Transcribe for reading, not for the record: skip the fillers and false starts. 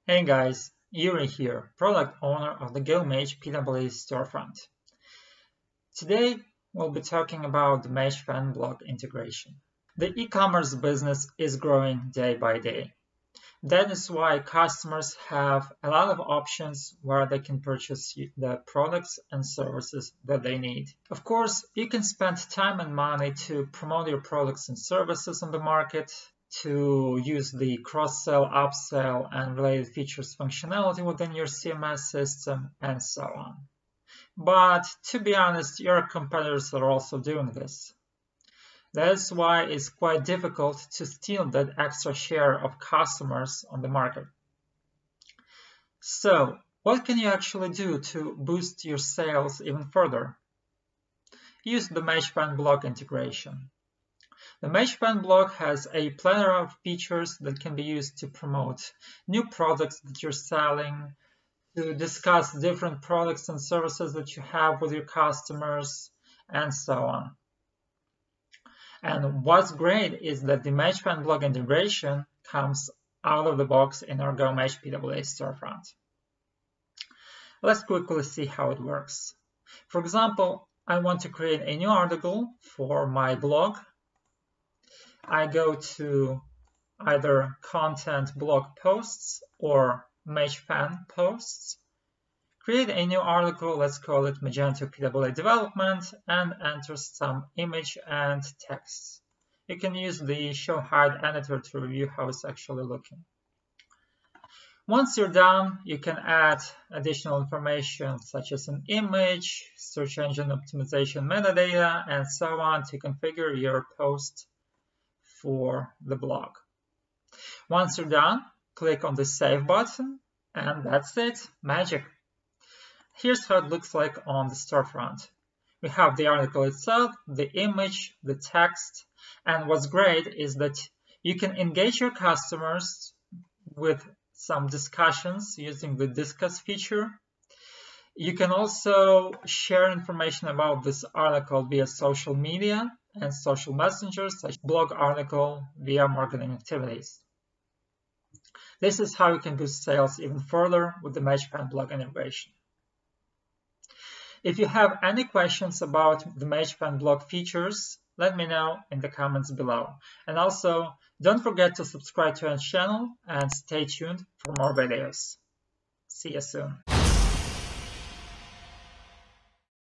Hey guys, Yuri here, product owner of the GoMage PWA Storefront. Today we'll be talking about the Magefan blog integration. The e-commerce business is growing day by day. That is why customers have a lot of options where they can purchase the products and services that they need. Of course, you can spend time and money to promote your products and services on the market, to use the cross-sell, upsell, and related features functionality within your CMS system, and so on. But to be honest, your competitors are also doing this. That's why it's quite difficult to steal that extra share of customers on the market. So, what can you actually do to boost your sales even further? Use the Magefan blog integration. The Magefan blog has a plethora of features that can be used to promote new products that you're selling, to discuss different products and services that you have with your customers, and so on. And what's great is that the Magefan blog integration comes out of the box in our GoMage PWA Storefront. Let's quickly see how it works. For example, I want to create a new article for my blog. I go to either content blog posts or Magefan posts, create a new article, let's call it Magento PWA development, and enter some image and text. You can use the show hide editor to review how it's actually looking. Once you're done, you can add additional information such as an image, search engine optimization metadata, and so on to configure your post for the blog. Once you're done, click on the Save button, and that's it, magic. Here's how it looks like on the storefront. We have the article itself, the image, the text, and what's great is that you can engage your customers with some discussions using the Discuss feature. You can also share information about this article via social media and social messengers, such as blog article via marketing activities. This is how you can boost sales even further with the Magefan blog integration. If you have any questions about the Magefan blog features, let me know in the comments below. And also, don't forget to subscribe to our channel and stay tuned for more videos. See you soon.